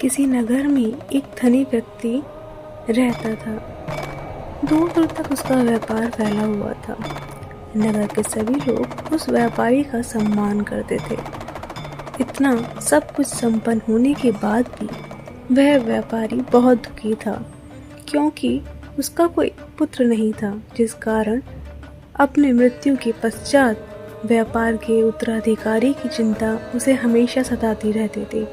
किसी नगर में एक धनी व्यक्ति रहता था। दूर दूर तक उसका व्यापार फैला हुआ था। नगर के सभी लोग उस व्यापारी का सम्मान करते थे। इतना सब कुछ संपन्न होने के बाद भी वह व्यापारी बहुत दुखी था, क्योंकि उसका कोई पुत्र नहीं था, जिस कारण अपने मृत्यु के पश्चात व्यापार के उत्तराधिकारी की चिंता उसे हमेशा सताती रहती थी।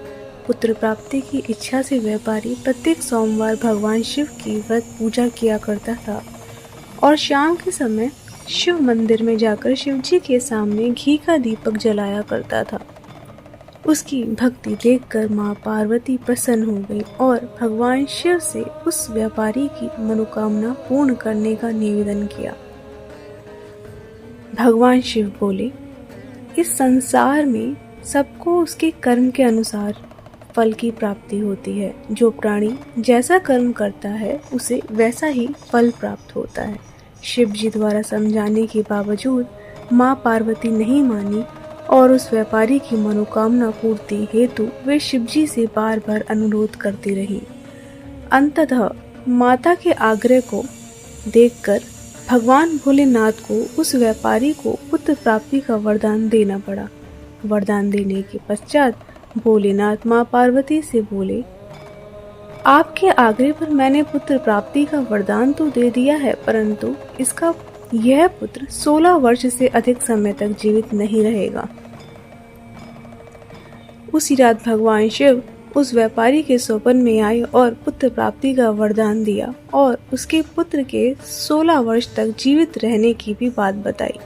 पुत्र प्राप्ति की इच्छा से व्यापारी प्रत्येक सोमवार भगवान शिव की व्रत पूजा किया करता था और शाम के समय शिव मंदिर में जाकर शिव जी के सामने घी का दीपक जलाया करता था। उसकी भक्ति देखकर माँ पार्वती प्रसन्न हो गई और भगवान शिव से उस व्यापारी की मनोकामना पूर्ण करने का निवेदन किया। भगवान शिव बोले, इस संसार में सबको उसके कर्म के अनुसार फल की प्राप्ति होती है। जो प्राणी जैसा कर्म करता है उसे वैसा ही फल प्राप्त होता है। शिव जी द्वारा समझाने के बावजूद माँ पार्वती नहीं मानी और उस व्यापारी की मनोकामना पूर्ति हेतु वे शिव जी से बार बार अनुरोध करती रही। अंततः माता के आग्रह को देखकर भगवान भोलेनाथ को उस व्यापारी को पुत्र प्राप्ति का वरदान देना पड़ा। वरदान देने के पश्चात भोलेनाथ माँ पार्वती से बोले, आपके आग्रह पर मैंने पुत्र प्राप्ति का वरदान तो दे दिया है, परंतु इसका यह पुत्र 16 वर्ष से अधिक समय तक जीवित नहीं रहेगा। उसी रात भगवान शिव उस व्यापारी के स्वप्न में आए और पुत्र प्राप्ति का वरदान दिया और उसके पुत्र के 16 वर्ष तक जीवित रहने की भी बात बताई।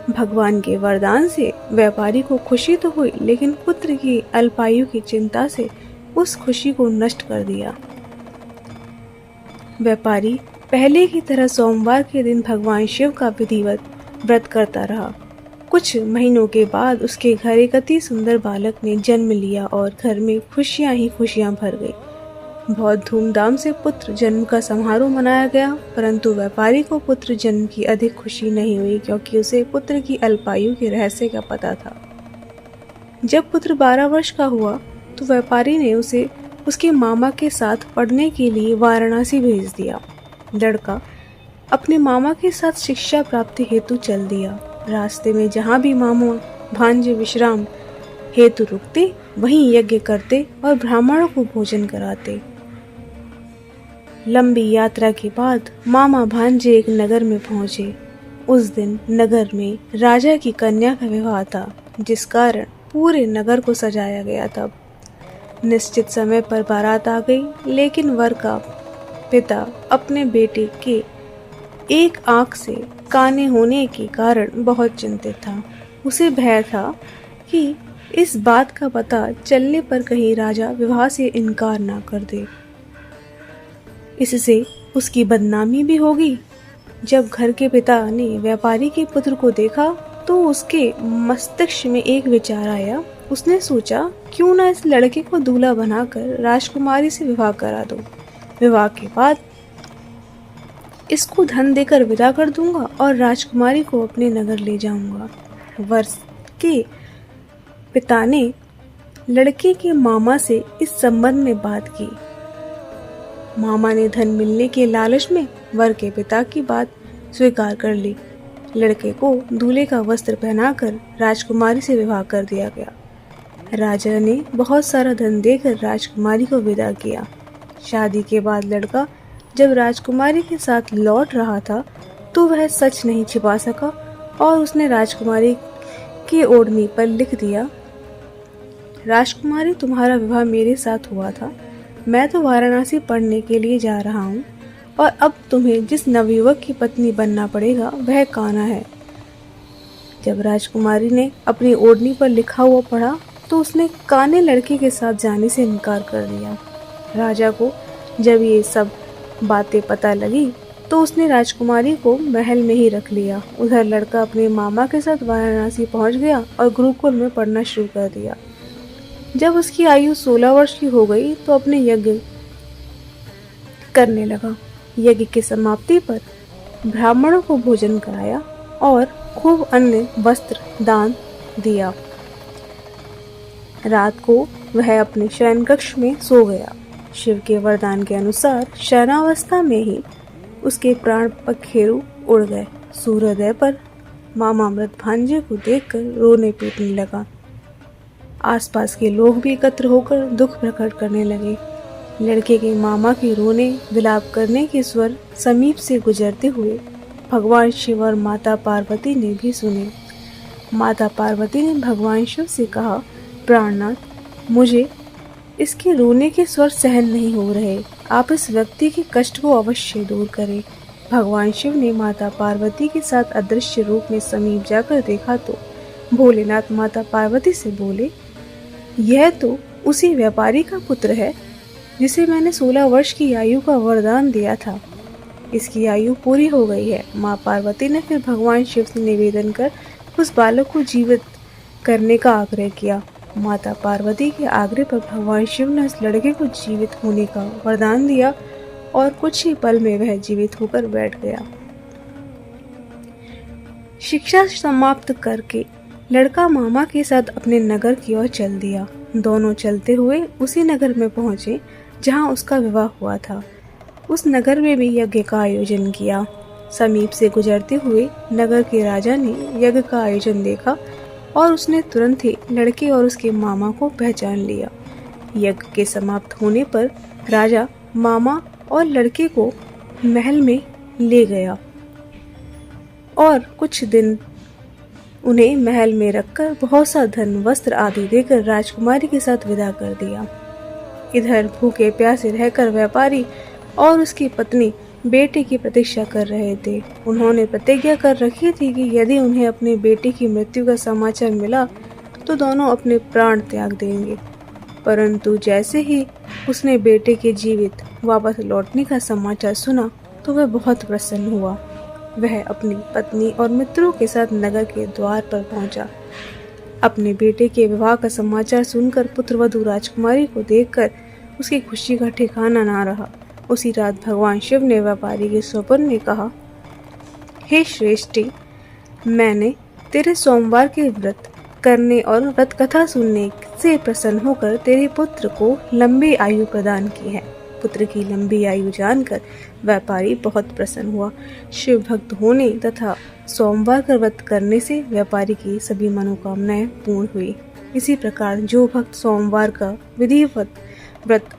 भगवान के वरदान से व्यापारी को खुशी तो हुई, लेकिन पुत्र की अल्पायु की चिंता से उस खुशी को नष्ट कर दिया। व्यापारी पहले की तरह सोमवार के दिन भगवान शिव का विधिवत व्रत करता रहा। कुछ महीनों के बाद उसके घर एक अति सुंदर बालक ने जन्म लिया और घर में खुशियां ही खुशियां भर गई। बहुत धूमधाम से पुत्र जन्म का समारोह मनाया गया, परंतु व्यापारी को पुत्र जन्म की अधिक खुशी नहीं हुई, क्योंकि उसे पुत्र की अल्पायु के रहस्य का पता था। जब पुत्र 12 वर्ष का हुआ तो व्यापारी ने उसे उसके मामा के साथ पढ़ने के लिए वाराणसी भेज दिया। लड़का अपने मामा के साथ शिक्षा प्राप्ति हेतु चल दिया। रास्ते में जहाँ भी मामा भांजे विश्राम हेतु रुकते, वहीं यज्ञ करते और ब्राह्मणों को भोजन कराते। लंबी यात्रा के बाद मामा भांजे एक नगर में पहुंचे। उस दिन नगर में राजा की कन्या का विवाह था, जिस कारण पूरे नगर को सजाया गया था। निश्चित समय पर बारात आ गई, लेकिन वर का पिता अपने बेटे के एक आंख से काने होने के कारण बहुत चिंतित था। उसे भय था कि इस बात का पता चलने पर कहीं राजा विवाह से इनकार ना कर दे, इससे उसकी बदनामी भी होगी। जब घर के पिता ने व्यापारी के पुत्र को देखा तो उसके मस्तिष्क में एक विचार आया। उसने सोचा, क्यों ना इस लड़के को दूल्हा बनाकर राजकुमारी से विवाह करा दो। विवाह के बाद इसको धन देकर विदा कर दूंगा और राजकुमारी को अपने नगर ले जाऊंगा। वर्ष के पिता ने लड़के के मामा से इस संबंध में बात की। मामा ने धन मिलने के लालच में वर के पिता की बात स्वीकार कर ली। लड़के को दूल्हे का वस्त्र पहनाकर राजकुमारी से विवाह कर दिया गया। राजा ने बहुत सारा धन देकर राजकुमारी को विदा किया। शादी के बाद लड़का जब राजकुमारी के साथ लौट रहा था तो वह सच नहीं छिपा सका और उसने राजकुमारी की ओढ़नी पर लिख दिया, राजकुमारी, तुम्हारा विवाह मेरे साथ हुआ था। मैं तो वाराणसी पढ़ने के लिए जा रहा हूँ और अब तुम्हें जिस नवयुवक की पत्नी बनना पड़ेगा वह कान्हा है। जब राजकुमारी ने अपनी ओढ़नी पर लिखा हुआ पढ़ा तो उसने काने लड़के के साथ जाने से इनकार कर दिया। राजा को जब ये सब बातें पता लगी तो उसने राजकुमारी को महल में ही रख लिया। उधर लड़का अपने मामा के साथ वाराणसी पहुंच गया और गुरुकुल में पढ़ना शुरू कर दिया। जब उसकी आयु 16 वर्ष की हो गई तो अपने यज्ञ करने लगा। यज्ञ की समाप्ति पर ब्राह्मणों को भोजन कराया और खूब अन्न वस्त्र दान दिया। रात को वह अपने शयन कक्ष में सो गया। शिव के वरदान के अनुसार शयनावस्था में ही उसके प्राण पखेरु उड़ गए। सूर्योदय पर मामा मृत भांजे को देखकर रोने पीटने लगा। आसपास के लोग भी एकत्र होकर दुख प्रकट करने लगे। लड़के के मामा के रोने विलाप करने के स्वर समीप से गुजरते हुए भगवान शिव और माता पार्वती ने भी सुने। माता पार्वती ने भगवान शिव से कहा, प्राणनाथ, मुझे इसके रोने के स्वर सहन नहीं हो रहे। आप इस व्यक्ति के कष्ट को अवश्य दूर करें। भगवान शिव ने माता पार्वती के साथ अदृश्य रूप में समीप जाकर देखा तो भोलेनाथ माता पार्वती से बोले, यह तो उसी व्यापारी का पुत्र है जिसे मैंने 16 वर्ष की आयु का वरदान दिया था। इसकी आयु पूरी हो गई है। माँ पार्वती ने फिर भगवान शिव से निवेदन कर उस बालक को जीवित करने का आग्रह किया। माता पार्वती के आग्रह पर भगवान शिव ने उस लड़के को जीवित होने का वरदान दिया और कुछ ही पल में वह जीवित होकर बैठ गया। शिक्षा समाप्त करके लड़का मामा के साथ अपने नगर की ओर चल दिया। दोनों चलते हुए उसी नगर में पहुंचे जहां उसका विवाह हुआ था। उस नगर में भी यज्ञ का आयोजन किया। समीप से गुजरते हुए नगर के राजा ने यज्ञ का आयोजन देखा और उसने तुरंत ही लड़के और उसके मामा को पहचान लिया। यज्ञ के समाप्त होने पर राजा मामा और लड़के को महल में ले गया और कुछ दिन उन्हें महल में रखकर बहुत सा धन, वस्त्र आदि देकर राजकुमारी के साथ विदा कर दिया। इधर भूखे प्यासे रहकर व्यापारी और उसकी पत्नी बेटे की प्रतीक्षा कर रहे थे। उन्होंने प्रतिज्ञा कर रखी थी कि यदि उन्हें अपने बेटे की मृत्यु का समाचार मिला तो दोनों अपने प्राण त्याग देंगे। परंतु जैसे ही उसने बेटे के जीवित वापस लौटने का समाचार सुना तो वह बहुत प्रसन्न हुआ। वह अपनी पत्नी और मित्रों के साथ नगर के द्वार पर पहुंचा। अपने बेटे के विवाह का समाचार सुनकर पुत्रवधू राजकुमारी को देखकर उसकी खुशी का ठिकाना ना रहा। उसी रात भगवान शिव ने व्यापारी के स्वप्न में कहा, हे श्रेष्ठी, मैंने तेरे सोमवार के व्रत करने और व्रत कथा सुनने से प्रसन्न होकर तेरे पुत्र को लंबी आयु प्रदान की है। पुत्र की लंबी आयु जानकर व्यापारी बहुत प्रसन्न हुआ। शिव भक्त होने तथा सोमवार का व्रत करने से व्यापारी की सभी मनोकामनाएं पूर्ण हुई। इसी प्रकार जो भक्त सोमवार का विधिवत व्रत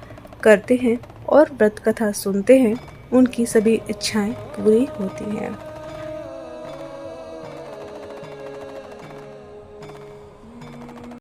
करते हैं और व्रत कथा सुनते हैं, उनकी सभी इच्छाएं पूरी होती हैं।